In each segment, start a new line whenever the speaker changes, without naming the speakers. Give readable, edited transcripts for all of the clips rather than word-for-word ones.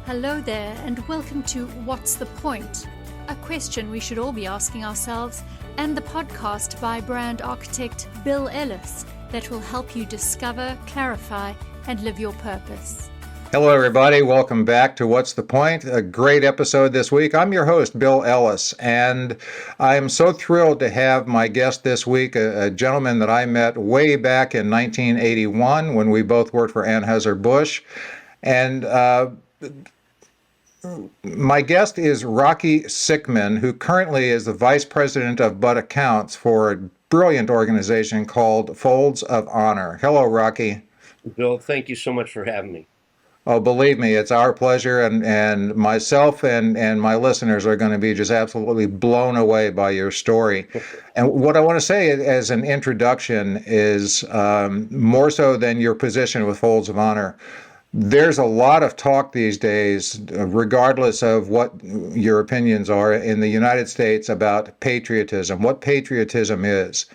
Hello there, and welcome to What's the Point? A question we should all be asking ourselves, and the podcast by brand architect Bill Ellis that will help you discover, clarify, and live your purpose.
Hello, everybody. Welcome back to What's the Point? A great episode this week. I'm your host, Bill Ellis, and I'm so thrilled to have my guest this week, a gentleman that I met way back in 1981 when we both worked for Anheuser-Busch. And my guest is Rocky Sickmann, who currently is the Vice President of Bud Accounts for a brilliant organization called Folds of Honor. Hello, Rocky.
Bill, thank you so much for having me.
Oh, believe me, it's our pleasure, and myself and my listeners are going to be just absolutely blown away by your story. And what I want to say as an introduction is more so than your position with Folds of Honor. There's a lot of talk these days, regardless of what your opinions are in the United States, about patriotism, what patriotism is.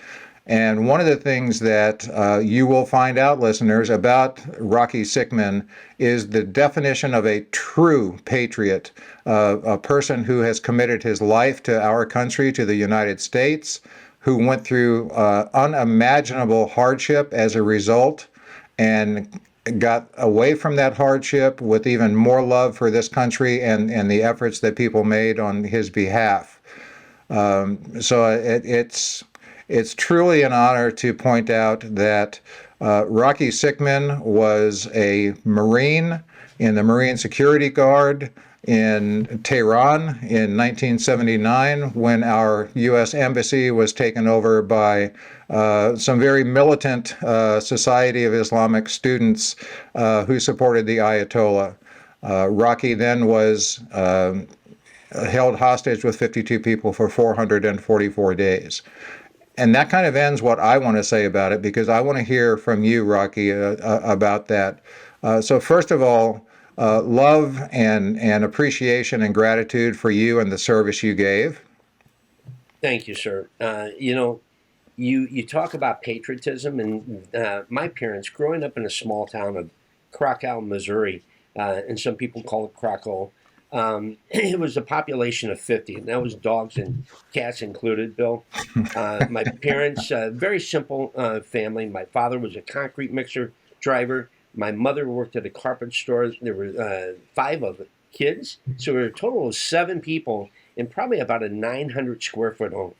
And one of the things that you will find out, listeners, about Rocky Sickmann is the definition of a true patriot, a person who has committed his life to our country, to the United States, who went through unimaginable hardship as a result and got away from that hardship with even more love for this country and the efforts that people made on his behalf. It's truly an honor to point out that Rocky Sickmann was a Marine in the Marine Security Guard in Tehran in 1979 when our U.S. Embassy was taken over by some very militant Society of Islamic students who supported the Ayatollah. Rocky then was held hostage with 52 people for 444 days. And that kind of ends what I want to say about it, because I want to hear from you, Rocky, about that. So first of all, love and appreciation and gratitude for you and the service you gave.
Thank you, sir. You talk about patriotism, and my parents, growing up in a small town of Krakow, Missouri, and some people call it Krakow, it was a population of 50, and that was dogs and cats included, Bill. My parents, very simple family. My father was a concrete mixer driver. My mother worked at a carpet store. There were 5 of the kids, so there were a total of 7 people in probably about a 900 square foot home,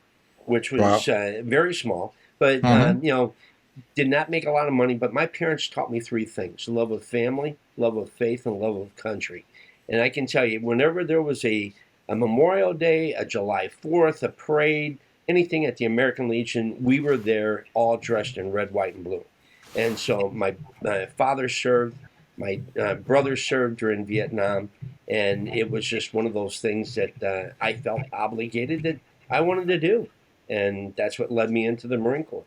which was very small, but did not make a lot of money. But my parents taught me 3 things: love of family, love of faith, and love of country. And I can tell you, whenever there was a Memorial Day, a July 4th, a parade, anything at the American Legion, we were there all dressed in red, white, and blue. And so my father served, my brother served during Vietnam, and it was just one of those things that I felt obligated that I wanted to do. And that's what led me into the Marine Corps.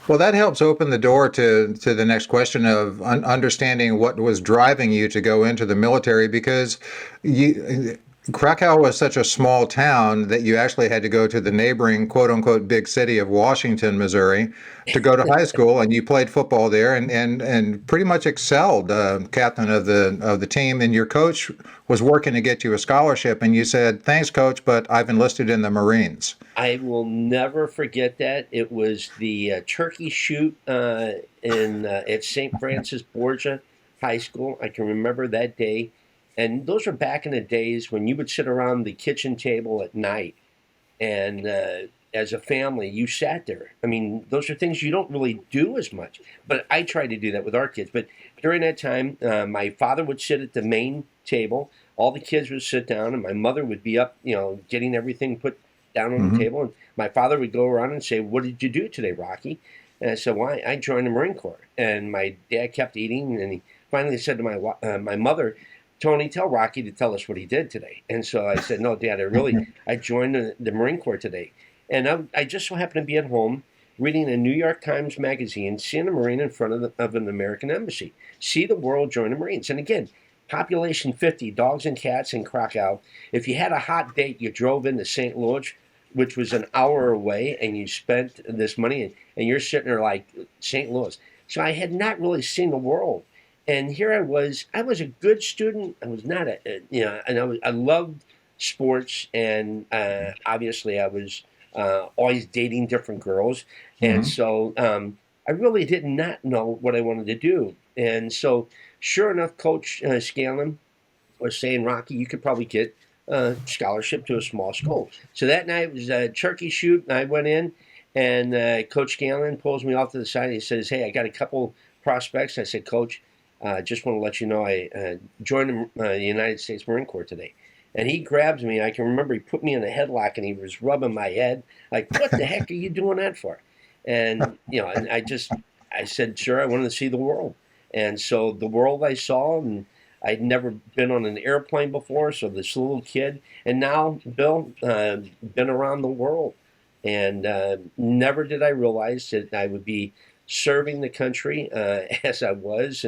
Well, that helps open the door to the next question of understanding what was driving you to go into the military, because Krakow was such a small town that you actually had to go to the neighboring quote-unquote big city of Washington, Missouri, to go to high school, and you played football there and pretty much excelled, captain of the team, and your coach was working to get you a scholarship, and you said, "Thanks, coach, but I've enlisted in the Marines."
I will never forget that. It was the turkey shoot at St. Francis Borgia High School. I can remember that day. And those were back in the days when you would sit around the kitchen table at night, and as a family, you sat there. I mean, those are things you don't really do as much. But I tried to do that with our kids. But during that time, my father would sit at the main table. All the kids would sit down, and my mother would be up, getting everything put down on the table. And my father would go around and say, "What did you do today, Rocky?" And I said, "Why? I joined the Marine Corps." And my dad kept eating, and he finally said to my mother, "Tony, tell Rocky to tell us what he did today." And so I said, "No, Dad, I joined the Marine Corps today." And I just so happened to be at home reading a New York Times magazine, seeing a Marine in front of an American embassy. See the world, join the Marines. And again, population 50, dogs and cats in Krakow. If you had a hot date, you drove into St. Louis, which was an hour away, and you spent this money, and you're sitting there like St. Louis. So I had not really seen the world. And here I was a good student. I was not and I loved sports, and obviously I was always dating different girls, and
Hmm.
so I really did not know what I wanted to do. And so, sure enough, Coach Scanlon was saying, Rocky, you could probably get a scholarship to a small school. So that night was a turkey shoot, and I went in, and Coach Scanlon pulls me off to the side, and he says, hey, I got a couple prospects. I said, Coach, just want to let you know I joined the United States Marine Corps today. And he grabs me. I can remember he put me in a headlock, and he was rubbing my head, like, what the heck are you doing that for? And, and I said, sure, I wanted to see the world. And so the world I saw, and I'd never been on an airplane before, so this little kid, and now Bill, been around the world, and never did I realize that I would be serving the country as I was,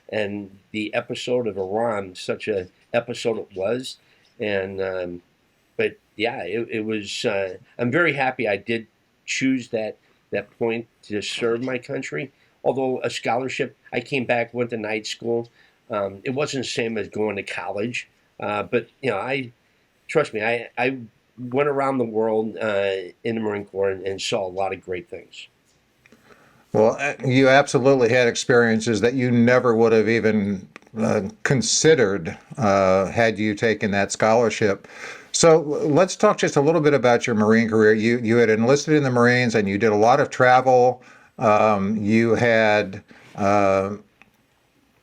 and the episode of Iran, such a episode it was, and but yeah, it was. I'm very happy I did choose that point to serve my country. Although a scholarship, I came back, went to night school. It wasn't the same as going to college, but I trust me. I went around the world in the Marine Corps and saw a lot of great things.
Well, you absolutely had experiences that you never would have even considered had you taken that scholarship. So let's talk just a little bit about your Marine career. You had enlisted in the Marines and you did a lot of travel. You had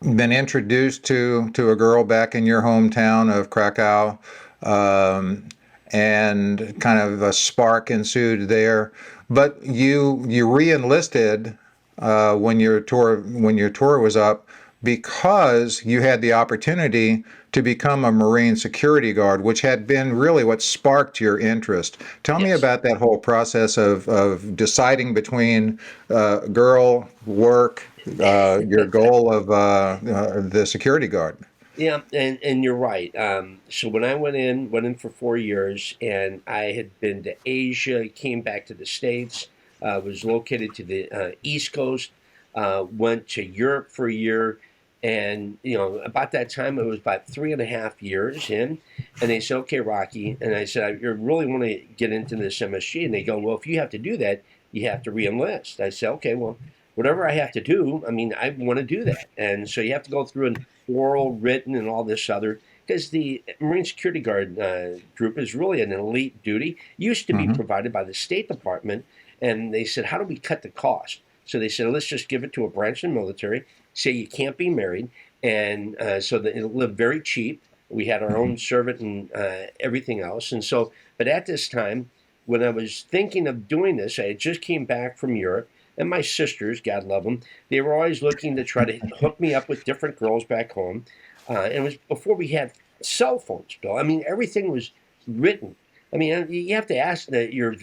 been introduced to a girl back in your hometown of Krakow, um, and kind of a spark ensued there. But you re-enlisted when your tour was up because you had the opportunity to become a Marine security guard, which had been really what sparked your interest. Tell me
Yes.
about that whole process of deciding between girl, work, your goal of the security guard.
Yeah, and you're right. So when I went in for 4 years, and I had been to Asia, came back to the States, was located to the East Coast, went to Europe for a year, and about that time it was about 3.5 years in, and they said, "Okay, Rocky," and I said, "I really want to get into this MSG," and they go, "Well, if you have to do that, you have to re-enlist." I said, "Okay, well, whatever I have to do, I mean, I want to do that," and so you have to go through an oral, written, and all this other. Because the Marine Security Guard group is really an elite duty. Used to be
Hmm.
provided by the State Department, and they said, "How do we cut the cost?" So they said, "Let's just give it to a branch of the military. Say you can't be married, and so that it'll live very cheap." We had our own servant and everything else, and so. But at this time, when I was thinking of doing this, I had just came back from Europe, and my sisters, God love them, they were always looking to try to hook me up with different girls back home. And it was before we had cell phones, Bill. I mean, everything was written. I mean, you have to ask your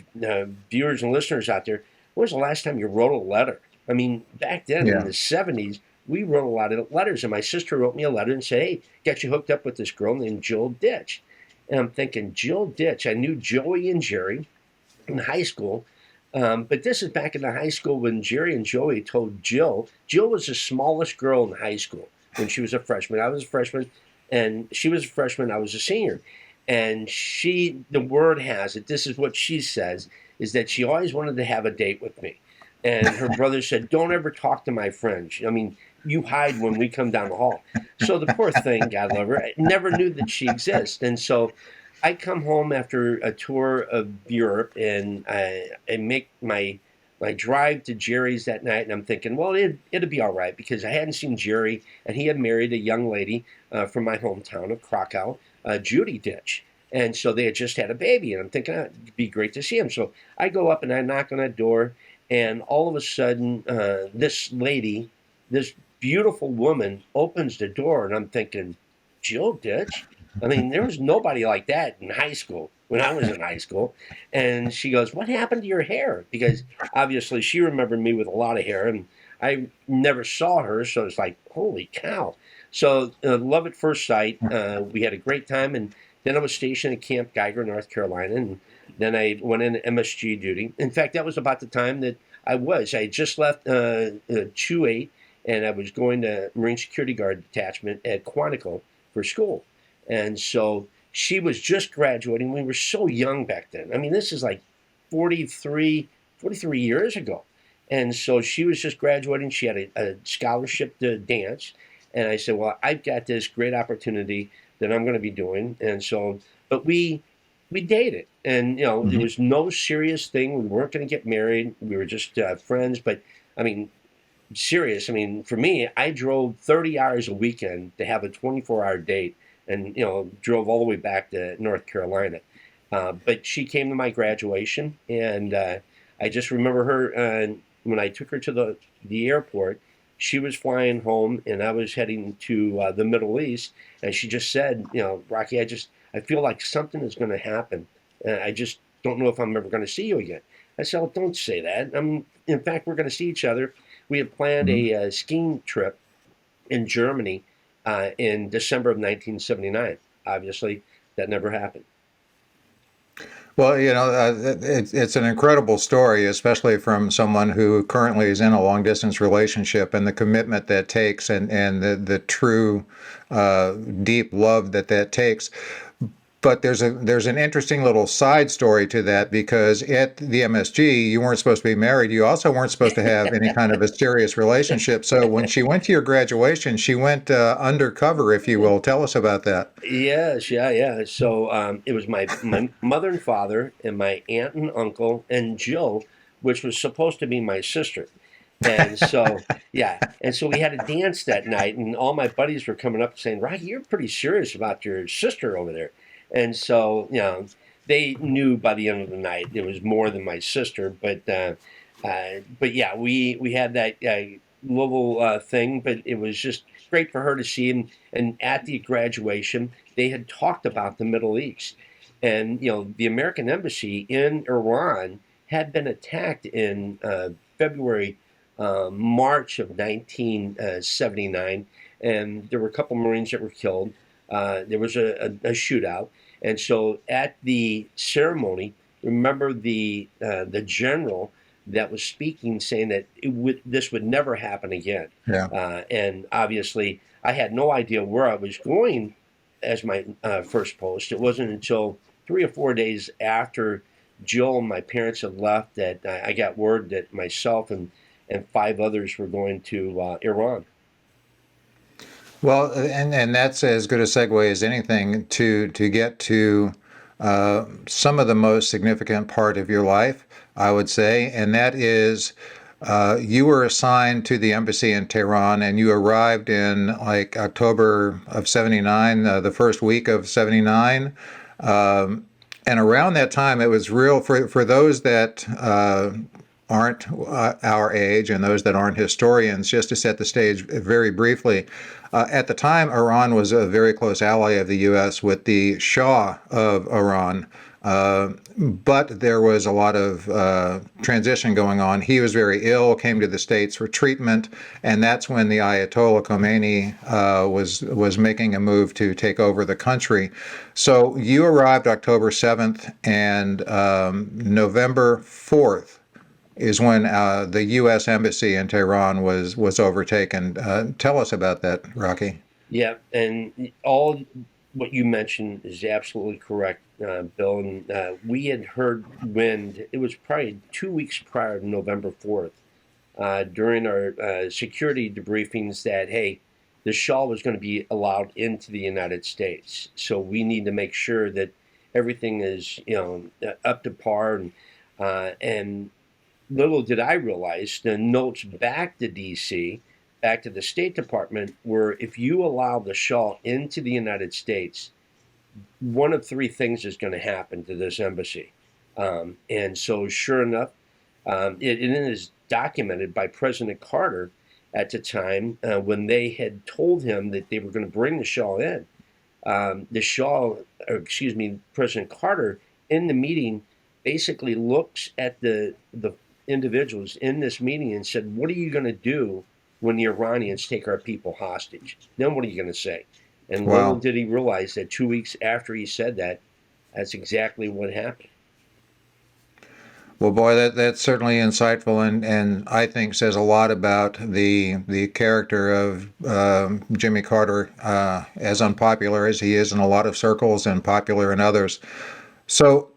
viewers and listeners out there, when was the last time you wrote a letter? I mean, back then in
Yeah.
the 70s, we wrote a lot of letters. And my sister wrote me a letter and said, hey, got you hooked up with this girl named Jill Ditch. And I'm thinking, Jill Ditch. I knew Joey and Jerry in high school. But this is back in the high school when Jerry and Joey told Jill. Jill was the smallest girl in high school when she was a freshman. I was a freshman, and she was a freshman. I was a senior. And the word has it, this is what she says, is that she always wanted to have a date with me. And her brother said, don't ever talk to my friends. I mean, you hide when we come down the hall. So the poor thing, God love her, never knew that she exists. And so I come home after a tour of Europe, and I make my drive to Jerry's that night, and I'm thinking, well, it'll be all right because I hadn't seen Jerry, and he had married a young lady from my hometown of Krakow, Judy Ditch. And so they had just had a baby, and I'm thinking it'd be great to see him. So I go up and I knock on that door, and all of a sudden, this lady, this beautiful woman, opens the door, and I'm thinking, Jill Ditch? I mean, there was nobody like that in high school when I was in high school. And she goes, what happened to your hair? Because obviously she remembered me with a lot of hair, and I never saw her. So it's like, holy cow. So love at first sight. We had a great time. And then I was stationed at Camp Geiger, North Carolina. And then I went into MSG duty. In fact, that was about the time that I had just left 2-8, and I was going to Marine Security Guard Detachment at Quantico for school. And so she was just graduating. We were so young back then. I mean, this is like 43 years ago. And so she was just graduating. She had a scholarship to dance. And I said, well, I've got this great opportunity that I'm going to be doing. And so, but we dated, and there was no serious thing. We weren't going to get married. We were just friends. But I mean, serious. I mean, for me, I drove 30 hours a weekend to have a 24-hour date, and drove all the way back to North Carolina. But she came to my graduation, and I just remember her when I took her to the airport. She was flying home, and I was heading to the Middle East, and she just said, Rocky, I feel like something is going to happen. I just don't know if I'm ever going to see you again. I said, oh, don't say that. In fact, we're going to see each other. We had planned a skiing trip in Germany in December of 1979. Obviously, that never happened.
Well, it's an incredible story, especially from someone who currently is in a long distance relationship, and the commitment that takes, and the true deep love that takes. But there's an interesting little side story to that, because at the MSG, you weren't supposed to be married. You also weren't supposed to have any kind of a serious relationship. So when she went to your graduation, she went undercover, if you will. Tell us about that.
Yes, yeah. So it was my mother and father and my aunt and uncle and Jill, which was supposed to be my sister. And so, yeah. And so we had a dance that night, and all my buddies were coming up saying, Rocky, you're pretty serious about your sister over there. And so, they knew by the end of the night it was more than my sister. But yeah, we had that little thing, but it was just great for her to see. And at the graduation, they had talked about the Middle East. And, the American embassy in Iran had been attacked in February, March of 1979. And there were a couple Marines that were killed. There was a shootout. And so at the ceremony, remember the general that was speaking, saying that this would never happen again.
Yeah.
And obviously, I had no idea where I was going as my first post. It wasn't until 3 or 4 days after Jill and my parents had left that I got word that myself and 5 others were going to Iran.
Well, and that's as good a segue as anything to get to some of the most significant part of your life, I would say, and that is you were assigned to the embassy in Tehran, and you arrived in like October of '79, the first week of '79. And around that time, it was real for those that aren't our age and those that aren't historians, just to set the stage very briefly. At the time, Iran was a very close ally of the U.S. with the Shah of Iran. But there was a lot of transition going on. He was very ill, came to the States for treatment, and that's when the Ayatollah Khomeini was making a move to take over the country. So you arrived October 7th, and November 4th is when the U.S. Embassy in Tehran was overtaken. Tell us about that, Rocky.
Yeah, and all what you mentioned is absolutely correct, Bill. And we had heard wind. It was probably 2 weeks prior to November 4th, during our security debriefings, that, hey, the Shah was going to be allowed into the United States. So we need to make sure that everything is, up to par. And little did I realize the notes back to D.C., back to the State Department, were if you allow the Shah into the United States, one of 3 things is going to happen to this embassy. And so sure enough, it is documented by President Carter at the time, when they had told him that they were going to bring the Shah in. President Carter, in the meeting, basically looks at the individuals in this meeting and said, what are you going to do when the Iranians take our people hostage? Then what are you going to say? And
Wow.
little did he realize that 2 weeks after he said that, that's exactly what happened.
Well, boy, that's certainly insightful, and I think says a lot about the character of Jimmy Carter, as unpopular as he is in a lot of circles and popular in others. So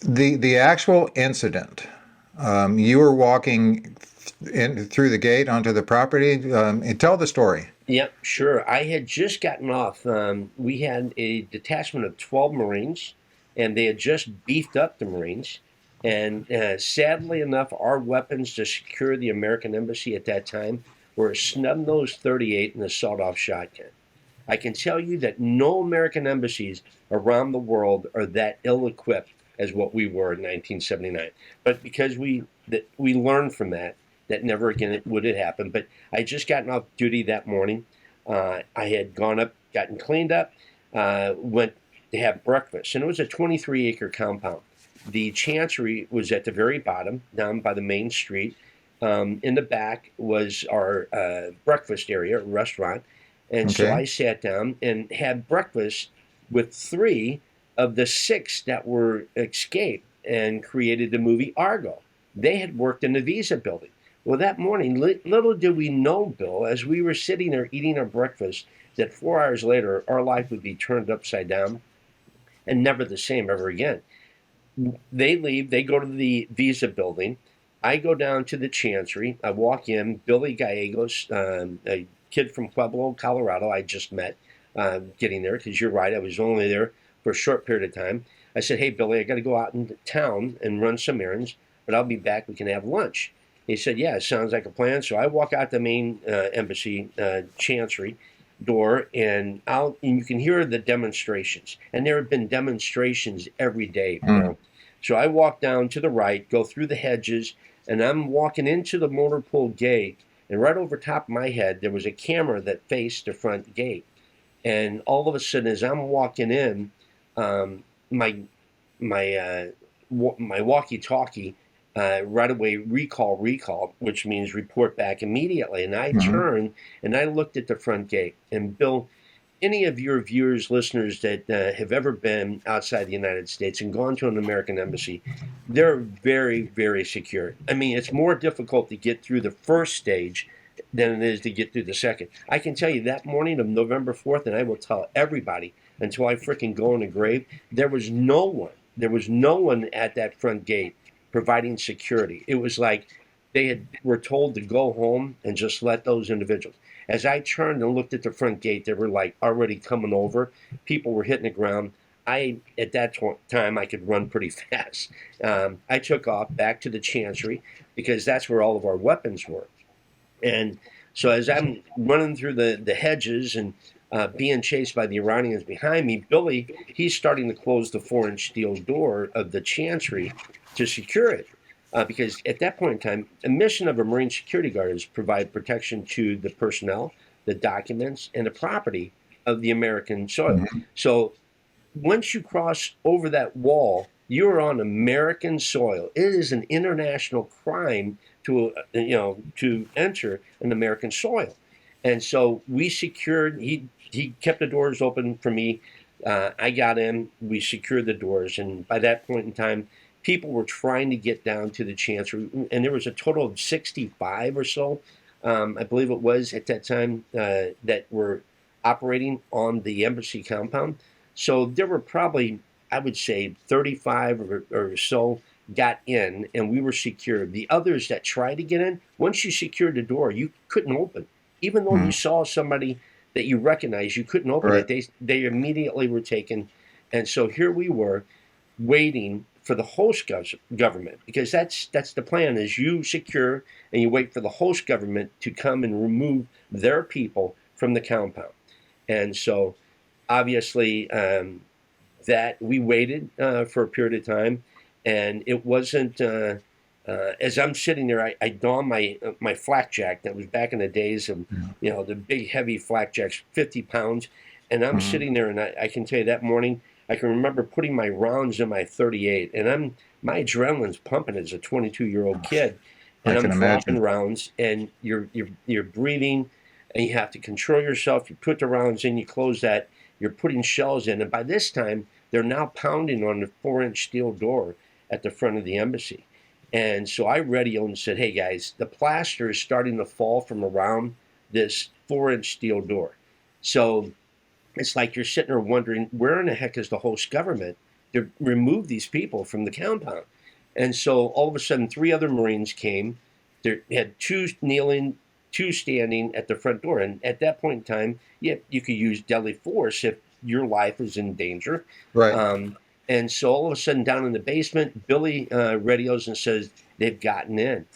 the actual incident, you were walking in through the gate onto the property. And tell the story.
Yep, sure. I had just gotten off. We had a detachment of 12 Marines, and they had just beefed up the Marines. And sadly enough, our weapons to secure the American embassy at that time were a snub-nosed 38 and a sawed-off shotgun. I can tell you that no American embassies around the world are that ill-equipped as what we were in 1979. But because we learned from that, that never again would it happen. But I just gotten off duty that morning. I had gone up, gotten cleaned up, went to have breakfast, and it was a 23-acre compound. The chancery was at the very bottom, down by the main street. In the back was our breakfast area, restaurant. And so I sat down and had breakfast with 3 of the 6 that were escaped and created the movie Argo. They had worked in the Visa building. Well, that morning, little did we know, Bill, as we were sitting there eating our breakfast, that 4 hours later, our life would be turned upside down and never the same ever again. They leave. They go to the Visa building. I go down to the chancery. I walk in. Billy Gallegos, a kid from Pueblo, Colorado, I just met getting there, because you're right, I was only there for a short period of time. I said, hey, Billy, I got to go out into town and run some errands, but I'll be back. We can have lunch. He said, yeah, it sounds like a plan. So I walk out the main embassy chancery door, and you can hear the demonstrations. And there have been demonstrations every day. So I walk down to the right, go through the hedges, and I'm walking into the motor pool gate. And right over top of my head, there was a camera that faced the front gate. And all of a sudden, as I'm walking in, my walkie-talkie right away recall, which means report back immediately. And I turned and I looked at the front gate. And Bill, any of your viewers, listeners that have ever been outside the United States and gone to an American embassy, they're very, very secure. I mean, it's more difficult to get through the first stage than it is to get through the second. I can tell you that morning of November 4th, and I will tell everybody until I freaking go in the grave, there was no one at that front gate providing security. It was like they were told to go home and just let those individuals. As I turned and looked at the front gate, they were like already coming over. People were hitting the ground. At that time, I could run pretty fast. I took off back to the chancery because that's where all of our weapons were. And so as I'm running through the hedges and being chased by the Iranians behind me, Billy, he's starting to close the 4-inch steel door of the chancery to secure it. Because at that point in time, a mission of a Marine security guard is provide protection to the personnel, the documents, and the property of the American soil. So once you cross over that wall, you're on American soil. It is an international crime to enter an American soil. And so we secured, he kept the doors open for me. I got in, we secured the doors. And by that point in time, people were trying to get down to the chancery. And there was a total of 65 or so, I believe it was at that time, that were operating on the embassy compound. So there were probably, I would say, 35 or so got in, and we were secured. The others that tried to get in, once you secured the door, you couldn't open. Even though you saw somebody that you recognized, you couldn't open it. They immediately were taken. And so here we were waiting for the host government, because that's the plan, is you secure and you wait for the host government to come and remove their people from the compound. And so obviously that we waited for a period of time, and it wasn't as I'm sitting there, I don my flak jack that was back in the days of the big heavy flak jacks, 50 pounds, and I'm sitting there, and I can tell you that morning I can remember putting my rounds in my 38, and my adrenaline's pumping as a 22-year-old kid, and I'm dropping rounds, and you're breathing, and you have to control yourself. You put the rounds in, you close that, you're putting shells in, and by this time They're now pounding on the 4-inch steel door at the front of the embassy. And so I radioed and said, hey guys, the plaster is starting to fall from around this 4-inch steel door. So it's like you're sitting there wondering, where in the heck is the host government to remove these people from the compound? And so all of a sudden, 3 other Marines came. They had 2 kneeling, 2 standing at the front door. And at that point in time, yeah, you could use deadly force if your life is in danger.
Right.
And so all of a sudden, down in the basement, Billy radios and says they've gotten in.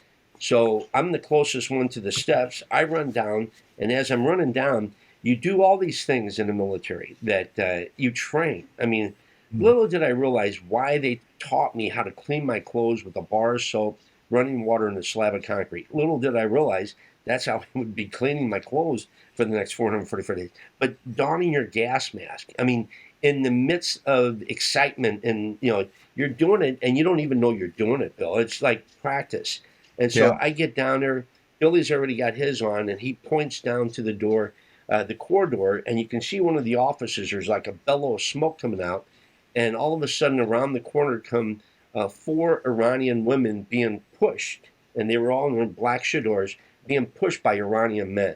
So I'm the closest one to the steps. I run down, and as I'm running down, you do all these things in the military that you train. I mean, little did I realize why they taught me how to clean my clothes with a bar of soap, running water, and a slab of concrete. Little did I realize that's how I would be cleaning my clothes for the next 444 days. But donning your gas mask, I mean, in the midst of excitement, and you're doing it, and you don't even know you're doing it, Bill. It's like practice. And so
Yeah.
I get down there. Billy's already got his on, and he points down to the door, the corridor, and you can see one of the officers. There's like a bellow of smoke coming out, and all of a sudden, around the corner come 4 Iranian women being pushed, and they were all in black chadors, being pushed by Iranian men.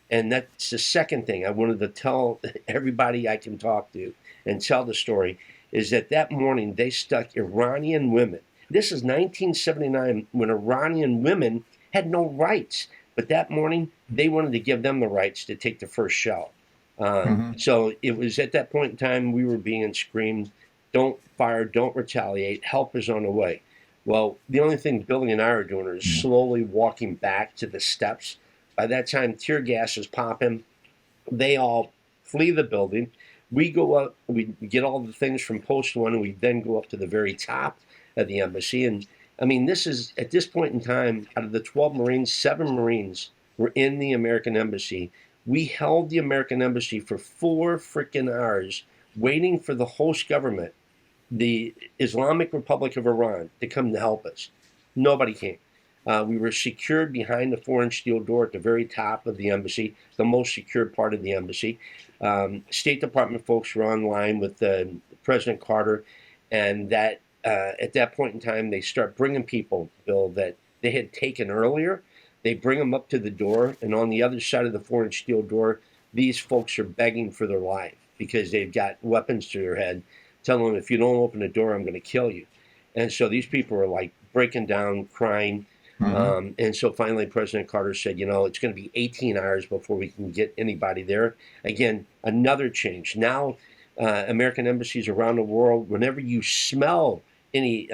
And that's the second thing I wanted to tell everybody I can talk to and tell the story, is that morning they stuck Iranian women. This is 1979, when Iranian women had no rights. But that morning, they wanted to give them the rights to take the first shell. So it was at that point in time we were being screamed, don't fire, don't retaliate, help is on the way. Well, the only thing Billy and I are doing is slowly walking back to the steps. By that time, tear gas is popping. They all flee the building. We go up, we get all the things from post 1, and we then go up to the very top of the embassy. And I mean, this is, at this point in time, out of the 12 Marines, 7 Marines were in the American embassy. We held the American embassy for 4 freaking hours, waiting for the host government, the Islamic Republic of Iran, to come to help us. Nobody came. We were secured behind the 4-inch steel door at the very top of the embassy, the most secured part of the embassy. State Department folks were online with President Carter, and that at that point in time, they start bringing people, Bill, that they had taken earlier. They bring them up to the door, and on the other side of the 4-inch steel door, these folks are begging for their life because they've got weapons to their head, telling them, if you don't open the door, I'm going to kill you. And so these people are like breaking down, crying. And so finally, President Carter said, it's going to be 18 hours before we can get anybody there. Again, another change. Now, American embassies around the world, whenever you smell any,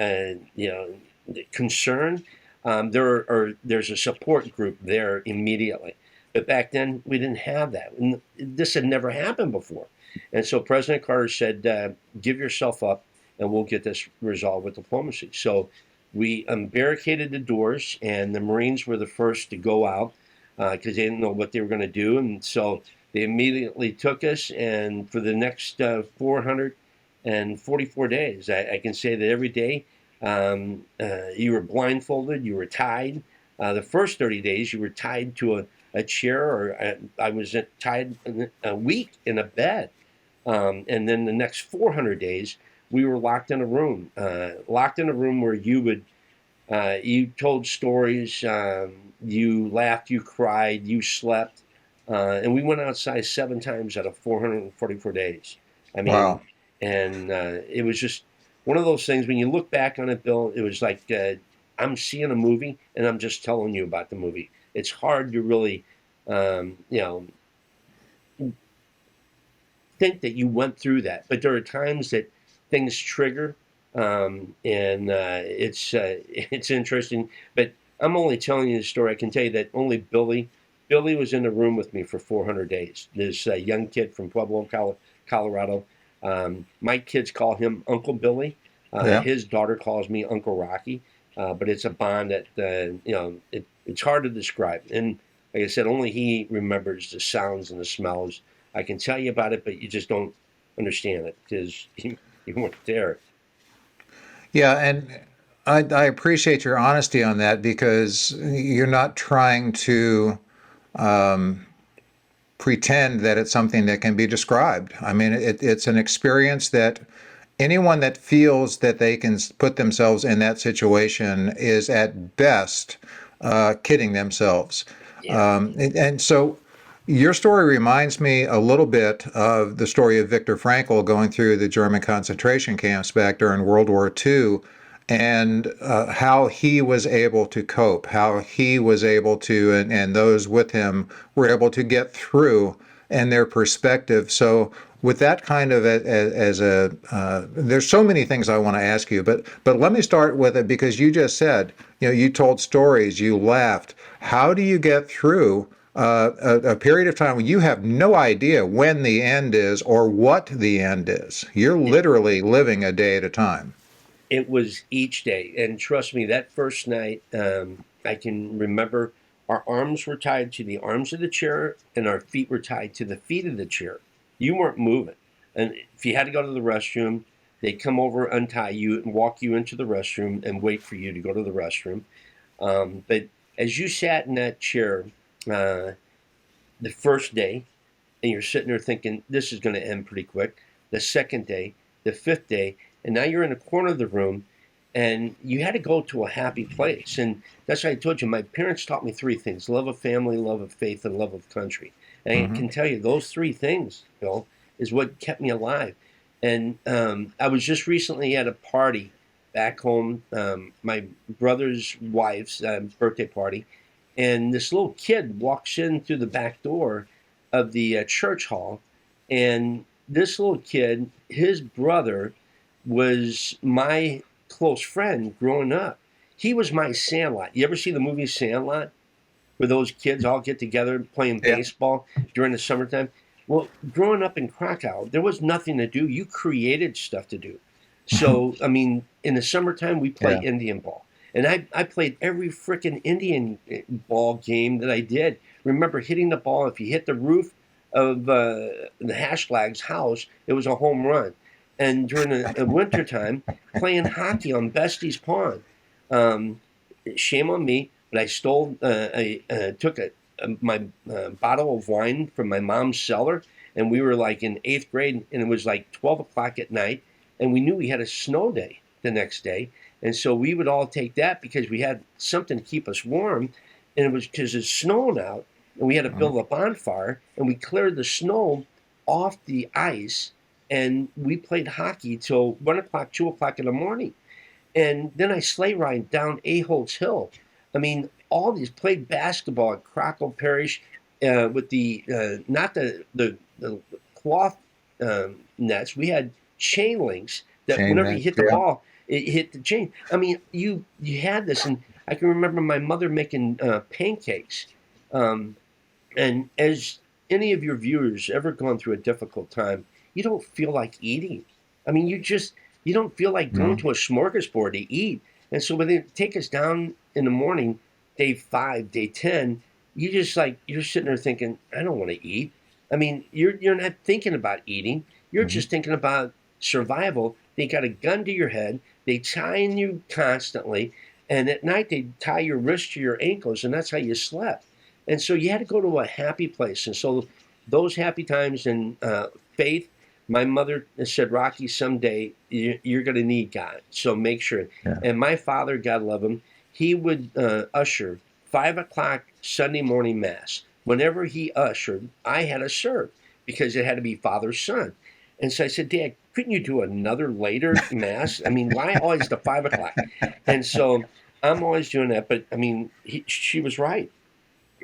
concern, there's a support group there immediately. But back then, we didn't have that. And this had never happened before. And so President Carter said, give yourself up, and we'll get this resolved with diplomacy. So we barricaded the doors, and the Marines were the first to go out because they didn't know what they were going to do. And so they immediately took us, and for the next 444 days, I can say that every day you were blindfolded, you were tied. The first 30 days, you were tied to a chair, or I was tied a week in a bed. And then the next 400 days, we were locked in a room where you told stories, you laughed, you cried, you slept, and we went outside 7 times out of 444 days. I mean,
Wow.
And it was just one of those things, when you look back on it, Bill, it was like I'm seeing a movie and I'm just telling you about the movie. It's hard to really, think that you went through that, but there are times that things trigger, and it's interesting. But I'm only telling you the story. I can tell you that only Billy was in the room with me for 400 days. This young kid from Pueblo, Colorado. My kids call him Uncle Billy. His daughter calls me Uncle Rocky. But it's a bond that it's hard to describe. And like I said, only he remembers the sounds and the smells. I can tell you about it, but you just don't understand it because you weren't there.
Yeah, and I appreciate your honesty on that, because you're not trying to pretend that it's something that can be described. I mean, it's an experience that anyone that feels that they can put themselves in that situation is at best kidding themselves.
Yeah.
And so your story reminds me a little bit of the story of Viktor Frankl going through the German concentration camps back during World War II, and how he was able to cope, how he was able to, and those with him were able to get through, and their perspective. So with that kind of as a, there's so many things I want to ask you, but let me start with it because you just said, you told stories, you laughed. How do you get through a period of time when you have no idea when the end is or what the end is? You're literally living a day at a time.
It was each day. And trust me, that first night, I can remember our arms were tied to the arms of the chair and our feet were tied to the feet of the chair. You weren't moving. And if you had to go to the restroom, they'd come over, untie you, and walk you into the restroom and wait for you to go to the restroom. But as you sat in that chair the first day, and you're sitting there thinking, this is going to end pretty quick. The second day, the fifth day, and now you're in a corner of the room, and you had to go to a happy place. And that's why I told you, my parents taught me three things: love of family, love of faith, and love of country. And I can tell you those three things, Bill, is what kept me alive. And I was just recently at a party back home, my brother's wife's birthday party, and this little kid walks in through the back door of the church hall, and this little kid, his brother, was my close friend growing up. He was my Sandlot. You ever see the movie Sandlot, where those kids all get together playing baseball during the summertime? Well, growing up in Krakow, there was nothing to do. You created stuff to do. So, I mean, in the summertime, we play Indian ball. And I played every freaking Indian ball game that I did. Remember hitting the ball, if you hit the roof of the Hashlag's house, it was a home run. And during the wintertime, playing hockey on Bestie's Pond. Shame on me, but I stole, took my bottle of wine from my mom's cellar, and we were like in 8th grade, and it was like 12 o'clock at night, and we knew we had a snow day the next day. And so we would all take that because we had something to keep us warm, and it was because it's snowing out, and we had to build a bonfire, and we cleared the snow off the ice, and we played hockey till 1 o'clock, 2 o'clock in the morning. And then I sleigh ride down Aholtz Hill. I mean, all these, played basketball at Crockle Parish with the, not the cloth nets. We had chain links that whenever you hit the ball, it hit the chain. I mean, you had this, and I can remember my mother making pancakes. And as any of your viewers ever gone through a difficult time, you don't feel like eating. I mean, you don't feel like going to a smorgasbord to eat. And so when they take us down in the morning, day 5, day 10, you're sitting there thinking, I don't want to eat. I mean, you're not thinking about eating. You're just thinking about survival. They got a gun to your head. They tie you constantly. And at night, they tie your wrists to your ankles, and that's how you slept. And so you had to go to a happy place. And so those happy times and faith, my mother said, Rocky, someday you're going to need God. So make sure. Yeah. And my father, God love him, he would usher 5 o'clock Sunday morning mass. Whenever he ushered, I had to serve because it had to be father, son. And so I said, Dad, couldn't you do another later mass? I mean, why always the 5 o'clock? And so I'm always doing that. But I mean, she was right.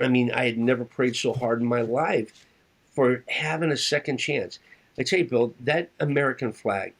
I mean, I had never prayed so hard in my life for having a second chance. I tell you, Bill, that American flag,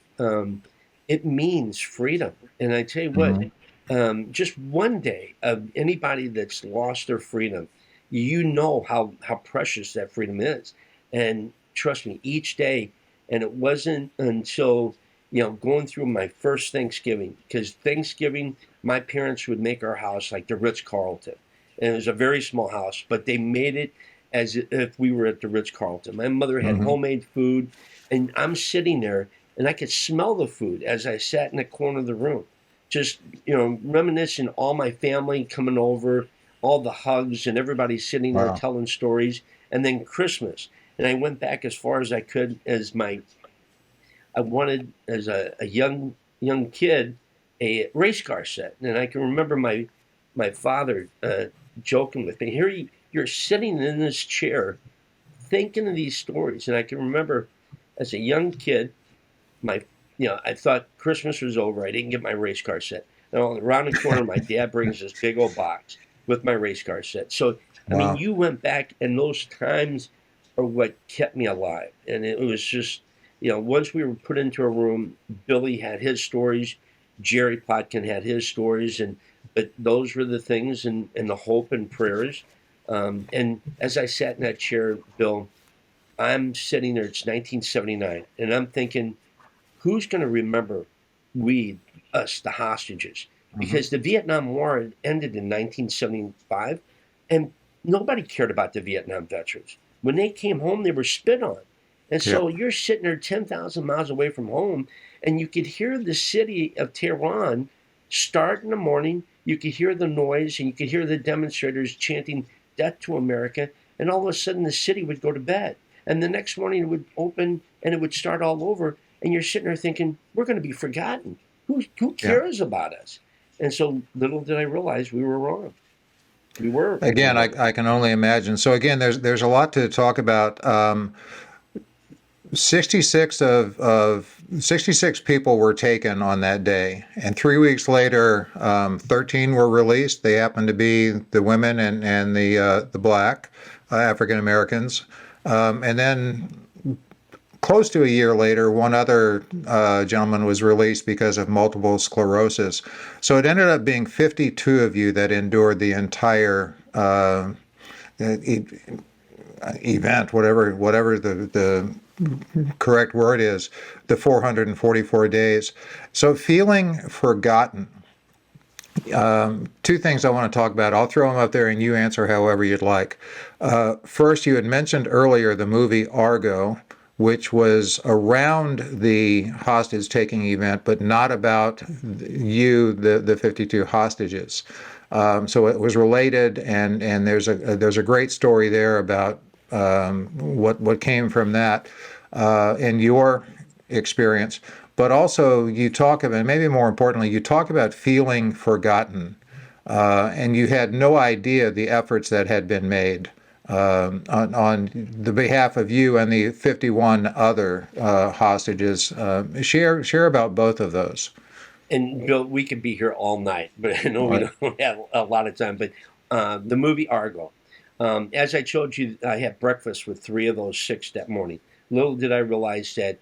it means freedom. And I tell you what, just one day of anybody that's lost their freedom, you know how precious that freedom is. And trust me, each day, and it wasn't until, going through my first Thanksgiving, because Thanksgiving, my parents would make our house like the Ritz-Carlton. And it was a very small house, but they made it as if we were at the Ritz-Carlton. My mother had homemade food, and I'm sitting there, and I could smell the food as I sat in the corner of the room, just, reminiscing all my family coming over, all the hugs, and everybody sitting there telling stories, and then Christmas. And I went back as far as I could as my I wanted, as a young kid, a race car set. And I can remember my father joking with me, here you're sitting in this chair thinking of these stories. And I can remember as a young kid, I thought Christmas was over. I didn't get my race car set. And around the corner, my dad brings this big old box with my race car set. So, I mean,
Wow.
you went back, and those times are what kept me alive. And it was just, once we were put into a room, Billy had his stories, Jerry Plotkin had his stories, but those were the things and the hope and prayers. And as I sat in that chair, Bill, I'm sitting there, it's 1979, and I'm thinking, who's going to remember us, the hostages? Because the Vietnam War had ended in 1975, and nobody cared about the Vietnam veterans. When they came home, they were spit on. And so you're sitting there 10,000 miles away from home, and you could hear the city of Tehran start in the morning. You could hear the noise, and you could hear the demonstrators chanting "Death to America," and all of a sudden the city would go to bed. And the next morning it would open, and it would start all over. And you're sitting there thinking, we're going to be forgotten. Who cares about us? And so little did I realize we were wrong. We were.
Again, I can only imagine. So again, there's a lot to talk about. 66 people were taken on that day, and 3 weeks later, 13 were released. They happened to be the women and the black African Americans, and then close to a year later, one other gentleman was released because of multiple sclerosis. So it ended up being 52 of you that endured the entire event, whatever the correct word is, the 444 days. So feeling forgotten. Two things I want to talk about. I'll throw them up there and you answer however you'd like. First, you had mentioned earlier the movie Argo, which was around the hostage-taking event, but not about you, the 52 hostages. So it was related, and there's a great story there about what came from that in your experience. But also you talk about, maybe more importantly, you talk about feeling forgotten, and you had no idea the efforts that had been made on the behalf of you and the 51 other hostages. Share about both of those.
And Bill, we could be here all night, but I know we don't have a lot of time. But the movie Argo, as I told you, I had breakfast with 3 of those 6 that morning. Little did I realize that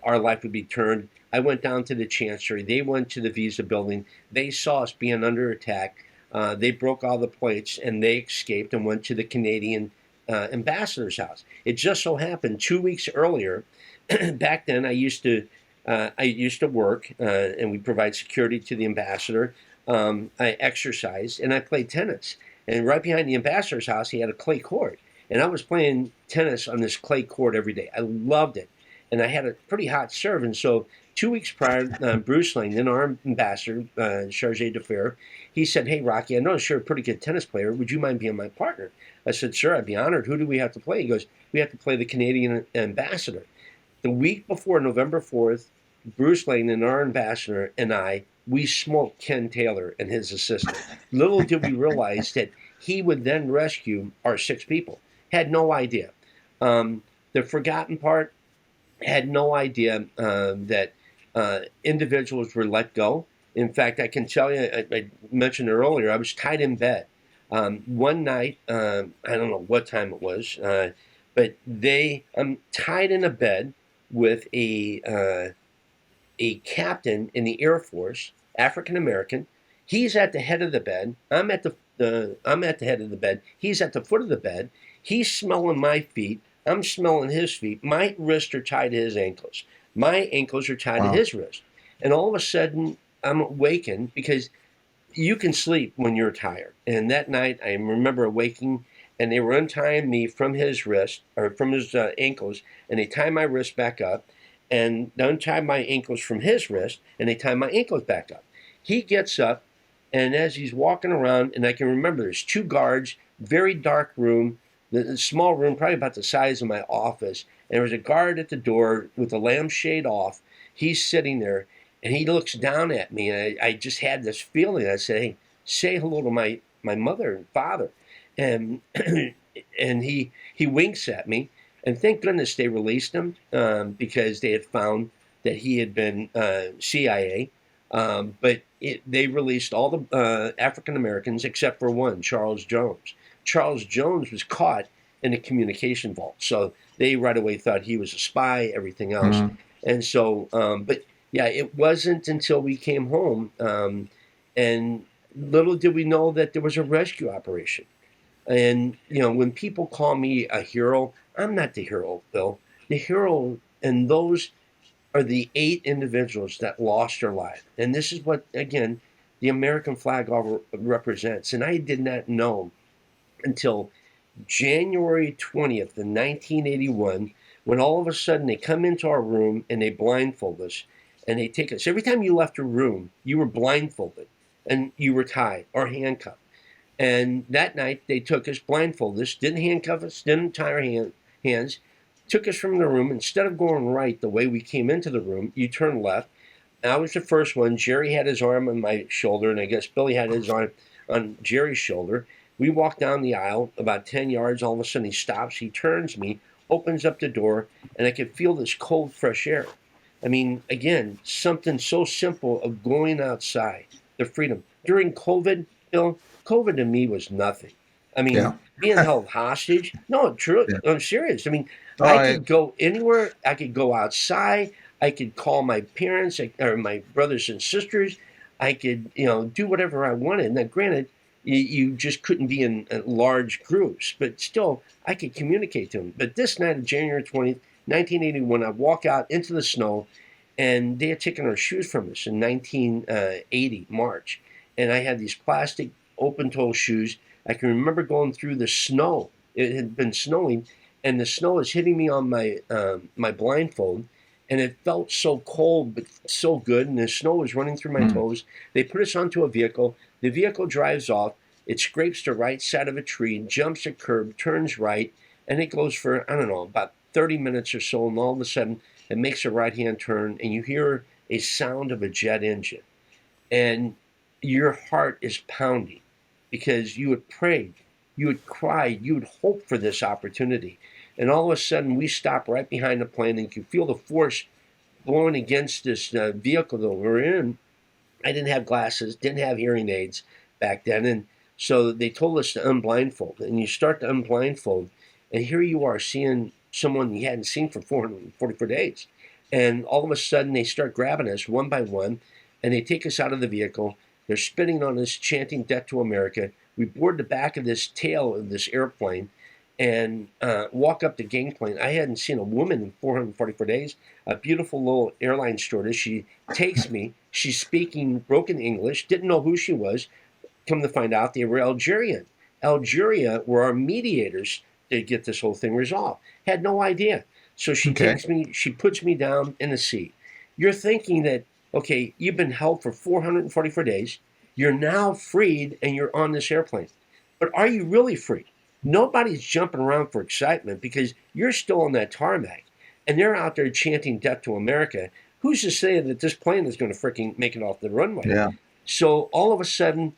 our life would be turned. I went down to the Chancery. They went to the Visa building. They saw us being under attack. They broke all the plates, and they escaped and went to the Canadian ambassador's house. It just so happened 2 weeks earlier, back then I used to work, and we provide security to the ambassador. I exercised, and I played tennis. And right behind the ambassador's house, he had a clay court. And I was playing tennis on this clay court every day. I loved it. And I had a pretty hot serve. And so 2 weeks prior, Bruce Langdon, our ambassador, charge d'affaires, he said, "Hey, Rocky, I noticed you're a pretty good tennis player. Would you mind being my partner?" I said, "Sure, I'd be honored. Who do we have to play?" He goes, "We have to play the Canadian ambassador." The week before November 4th, Bruce Langdon, our ambassador, and we smoked Ken Taylor and his assistant. Little did we realize that he would then rescue our 6 people. Had no idea. The forgotten part, had no idea that individuals were let go. In fact, I can tell you, I mentioned it earlier, I was tied in bed. One night, I don't know what time it was, but I'm tied in a bed with a captain in the Air Force, African American. He's at the head of the bed. I'm at the head of the bed. He's at the foot of the bed. He's smelling my feet. I'm smelling his feet. My wrists are tied to his ankles. My ankles are tied to his wrist. And all of a sudden, I'm awakened because you can sleep when you're tired. And that night, I remember awaking, and they were untying me from his wrist, or from his ankles, and they tied my wrist back up, and they untied my ankles from his wrist, and they tied my ankles back up. He gets up, and as he's walking around, and I can remember there's 2 guards, very dark room, the small room, probably about the size of my office, And there was a guard at the door with the lampshade off. He's sitting there, and he looks down at me, and I just had this feeling. I said, "Hey, say hello to my mother and father," and and he winks at me, and thank goodness they released him because they had found that he had been CIA. But they released all the African Americans except for one, Charles Jones. Charles Jones was caught in a communication vault, so they right away thought he was a spy, everything else.
Mhm.
And so, but yeah, it wasn't until we came home, and little did we know that there was a rescue operation. And, when people call me a hero, I'm not the hero, Bill. The hero, and those are the 8 individuals that lost their life. And this is what, again, the American flag represents. And I did not know until January 20th of 1981, when all of a sudden they come into our room and they blindfold us and they take us. Every time you left a room, you were blindfolded and you were tied or handcuffed. And that night they took us, blindfolded us, didn't handcuff us, didn't tie our hands, took us from the room. Instead of going right the way we came into the room, you turned left. I was the first one. Jerry had his arm on my shoulder, and I guess Billy had his arm on Jerry's shoulder. We walked down the aisle about 10 yards. All of a sudden he stops, he turns me, opens up the door, and I could feel this cold, fresh air. I mean, again, something so simple of going outside, the freedom. During COVID, Bill, COVID to me was nothing. I mean,
Yeah.
being held hostage. No, true.
Yeah.
I'm serious. I mean,
Oh,
I could go anywhere. I could go outside. I could call my parents or my brothers and sisters. I could, do whatever I wanted. Now, granted, you just couldn't be in large groups, but still, I could communicate to them. But this night of January 20th, 1981, I walk out into the snow, and they had taken our shoes from us in 1980, March. And I had these plastic open-toe shoes. I can remember going through the snow. It had been snowing, and the snow is hitting me on my my blindfold, and it felt so cold but so good, and the snow was running through my toes. They put us onto a vehicle. The vehicle drives off. It scrapes the right side of a tree, jumps a curb, turns right, and it goes for, I don't know, about 30 minutes or so, and all of a sudden it makes a right-hand turn, and you hear a sound of a jet engine, and your heart is pounding because you had prayed, you had cried, you had hoped for this opportunity. And all of a sudden, we stop right behind the plane, and you can feel the force blowing against this vehicle that we're in. I didn't have glasses, didn't have hearing aids back then. And so they told us to unblindfold. And you start to unblindfold, and here you are seeing someone you hadn't seen for 444 days. And all of a sudden, they start grabbing us one by one, and they take us out of the vehicle. They're spitting on us, chanting "Death to America." We board the back of this tail of this airplane and walk up the gangplank. I hadn't seen a woman in 444 days. A beautiful little airline stewardess. She takes me. She's speaking broken English. Didn't know who she was. Come to find out, they were Algerian. Algeria were our mediators to get this whole thing resolved. Had no idea. So she takes me. She puts me down in the seat. You're thinking that, okay, you've been held for 444 days. You're now freed, and you're on this airplane. But are you really free? Nobody's jumping around for excitement because you're still on that tarmac, and they're out there chanting "Death to America." Who's to say that this plane is going to freaking make it off the runway?
Yeah.
So all of a sudden,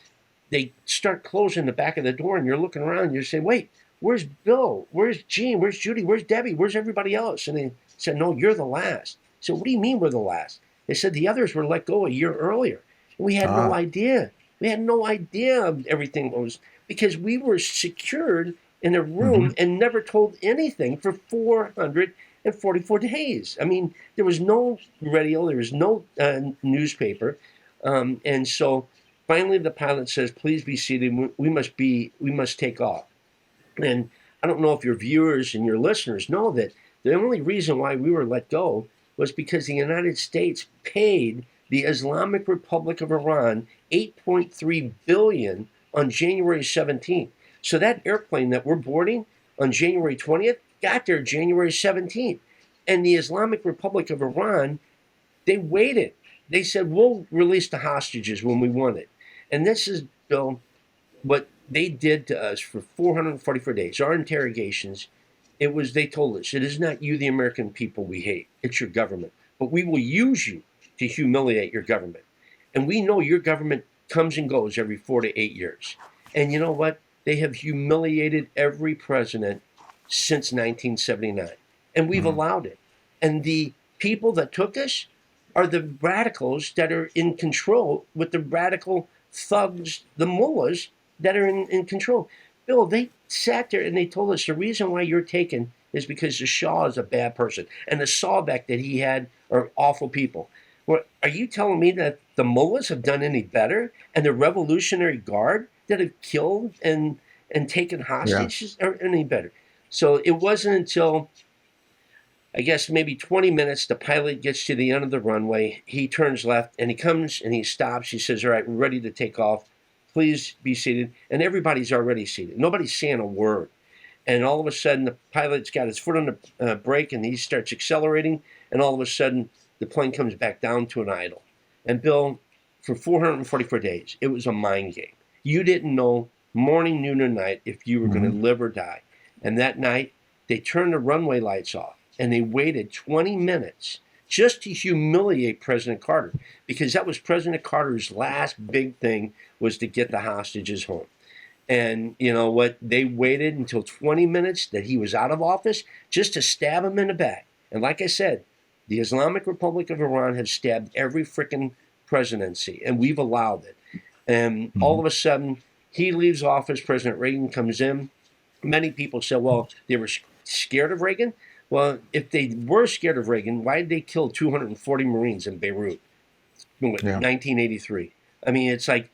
they start closing the back of the door, and you're looking around, and you're saying, wait, where's Bill? Where's Gene? Where's Judy? Where's Debbie? Where's everybody else? And they said, no, you're the last. So what do you mean we're the last? They said the others were let go a year earlier. And we had no idea. We had no idea of everything was, because we were secured in a room and never told anything for 444 days. I mean, there was no radio, there was no newspaper. And so finally the pilot says, please be seated. We must take off. And I don't know if your viewers and your listeners know that the only reason why we were let go was because the United States paid the Islamic Republic of Iran $8.3 billion on January 17th. So that airplane that we're boarding on January 20th got there January 17th. And the Islamic Republic of Iran, they waited. They said, we'll release the hostages when we want it. And this is, Bill, what they did to us for 444 days. Our interrogations, They told us, it is not you, the American people, we hate. It's your government. But we will use you to humiliate your government. And we know your government comes and goes every 4 to 8 years. And you know what? They have humiliated every president since 1979. And we've allowed it. And the people that took us are the radicals that are in control with the radical thugs, the mullahs that are in control. Bill, they sat there and they told us the reason why you're taken is because the Shah is a bad person and the Sawbeck that he had are awful people. Well, are you telling me that the mullahs have done any better and the Revolutionary Guard that have killed and taken hostages are any better? So it wasn't until, I guess, maybe 20 minutes, the pilot gets to the end of the runway. He turns left and he comes and he stops. He says, all right, we're ready to take off. Please be seated. And everybody's already seated. Nobody's saying a word. And all of a sudden, the pilot's got his foot on the brake and he starts accelerating. And all of a sudden, the plane comes back down to an idle. And Bill, for 444 days, it was a mind game. You didn't know morning, noon, or night if you were going to live or die. And that night, they turned the runway lights off. And they waited 20 minutes just to humiliate President Carter, because that was President Carter's last big thing, was to get the hostages home. And you know what? They waited until 20 minutes that he was out of office just to stab him in the back. And like I said, the Islamic Republic of Iran has stabbed every freaking presidency, and we've allowed it. And all of a sudden, he leaves office, President Reagan comes in. Many people said, well, they were scared of Reagan. Well, if they were scared of Reagan, why did they kill 240 Marines in Beirut in 1983? I mean, it's like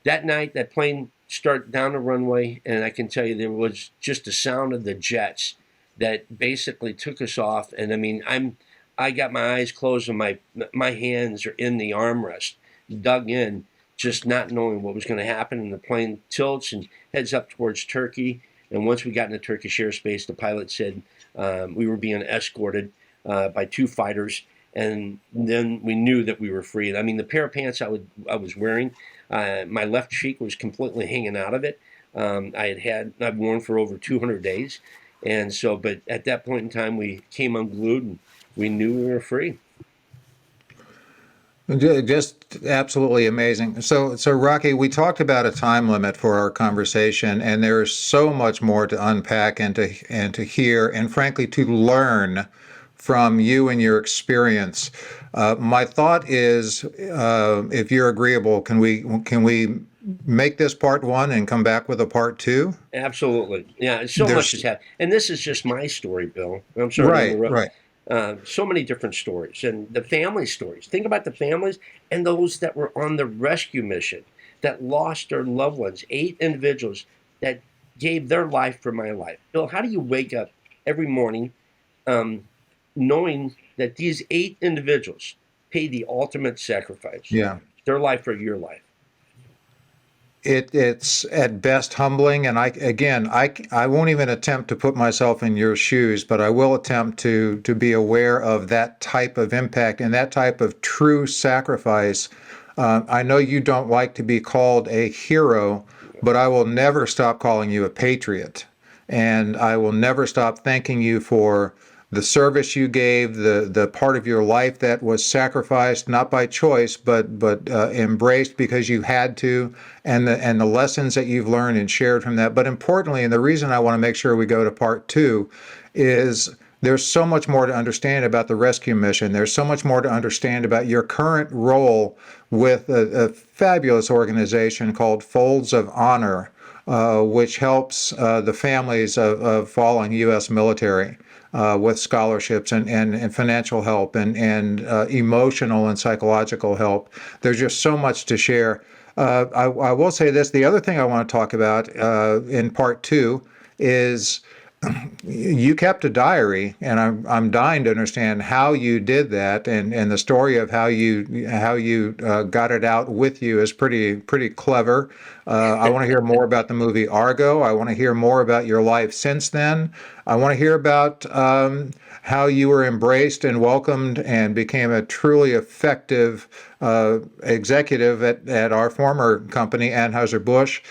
that night, that plane started down the runway, and I can tell you there was just the sound of the jets that basically took us off. And I mean, I got my eyes closed and my hands are in the armrest, dug in, just not knowing what was going to happen. And the plane tilts and heads up towards Turkey. And once we got into Turkish airspace, the pilot said we were being escorted by 2 fighters, and then we knew that we were free. I mean, the pair of pants I was wearing, my left cheek was completely hanging out of it. I've worn for over 200 days, and so. But at that point in time, we came unglued, and we knew we were free.
Just absolutely amazing. So Rocky, we talked about a time limit for our conversation, and there's so much more to unpack and to hear, and frankly, to learn from you and your experience. My thought is, if you're agreeable, can we make this part 1 and come back with a part 2?
Absolutely. Yeah, so much has happened, and this is just my story, Bill. I'm sorry.
Right.
So many different stories, and the family stories. Think about the families and those that were on the rescue mission that lost their loved ones. 8 individuals that gave their life for my life. Bill, how do you wake up every morning knowing that these 8 individuals paid the ultimate sacrifice?
Yeah.
Their life for your life.
It's at best humbling, and I won't even attempt to put myself in your shoes, but I will attempt to be aware of that type of impact and that type of true sacrifice. I know you don't like to be called a hero, but I will never stop calling you a patriot, and I will never stop thanking you for the service you gave, the part of your life that was sacrificed not by choice, but embraced because you had to, and the lessons that you've learned and shared from that. But importantly, and the reason I want to make sure we go to part 2, is there's so much more to understand about the rescue mission. There's so much more to understand about your current role with a fabulous organization called Folds of Honor, which helps the families of fallen U.S. military. With scholarships and financial help and emotional and psychological help. There's just so much to share. I will say this. The other thing I want to talk about in part 2 is you kept a diary, and I'm dying to understand how you did that, and the story of how you got it out with you is pretty clever. I want to hear more about the movie Argo. I want to hear more about your life since then. I want to hear about how you were embraced and welcomed and became a truly effective executive at our former company, Anheuser-Busch.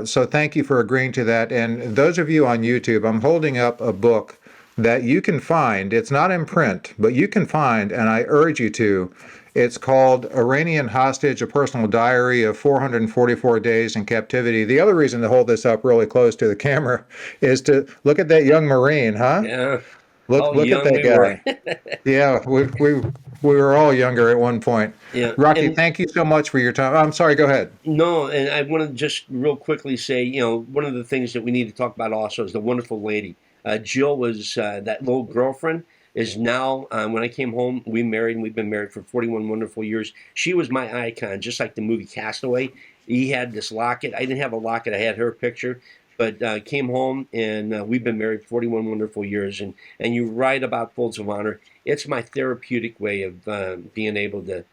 So thank you for agreeing to that. And those of you on YouTube, I'm holding up a book that you can find. It's not in print, but you can find, and I urge you to. It's called Iranian Hostage, a personal diary of 444 days in captivity. The other reason to hold this up really close to the camera is to look at that young Marine, huh?
Yeah.
Look at
Young
that
we were.
guy. Yeah, we were all younger at one point.
Yeah.
Rocky, thank you so much for your time. I'm sorry, go ahead.
No, and I want to just real quickly say, one of the things that we need to talk about also is the wonderful lady. Jill was that little girlfriend. Is now, when I came home, we married, and we've been married for 41 wonderful years. She was my icon, just like the movie Castaway. He had this locket. I didn't have a locket. I had her picture. But came home, and we've been married 41 wonderful years. And you write about Folds of Honor. It's my therapeutic way of being able to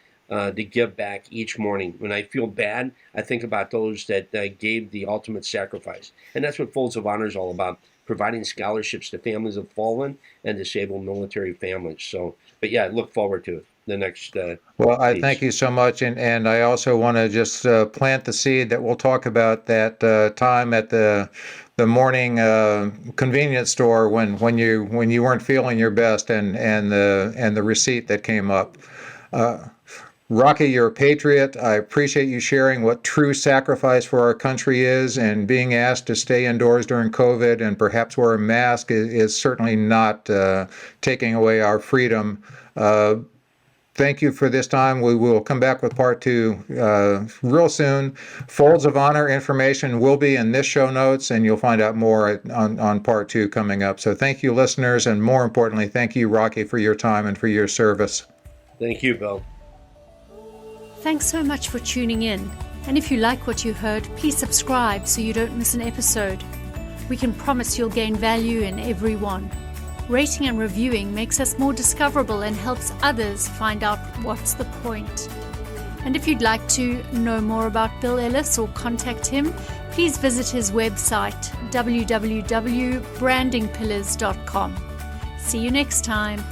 give back each morning. When I feel bad, I think about those that gave the ultimate sacrifice. And that's what Folds of Honor is all about, providing scholarships to families of fallen and disabled military families. So, but yeah, I look forward to it. The next
well, I
piece.
thank you so much, and I also want to just plant the seed that we'll talk about that time at the morning convenience store when you weren't feeling your best, and the receipt that came up. Rocky, you're a patriot. I appreciate you sharing what true sacrifice for our country is, and being asked to stay indoors during COVID and perhaps wear a mask is certainly not taking away our freedom. Thank you for this time. We will come back with part 2 real soon. Folds of Honor information will be in this show notes, and you'll find out more on part 2 coming up. So thank you, listeners, and more importantly, thank you, Rocky, for your time and for your service.
Thank you, Bill.
Thanks so much for tuning in. And if you like what you heard, please subscribe so you don't miss an episode. We can promise you'll gain value in every one. Rating and reviewing makes us more discoverable and helps others find out what's the point. And if you'd like to know more about Bill Ellis or contact him, please visit his website, www.brandingpillars.com. See you next time.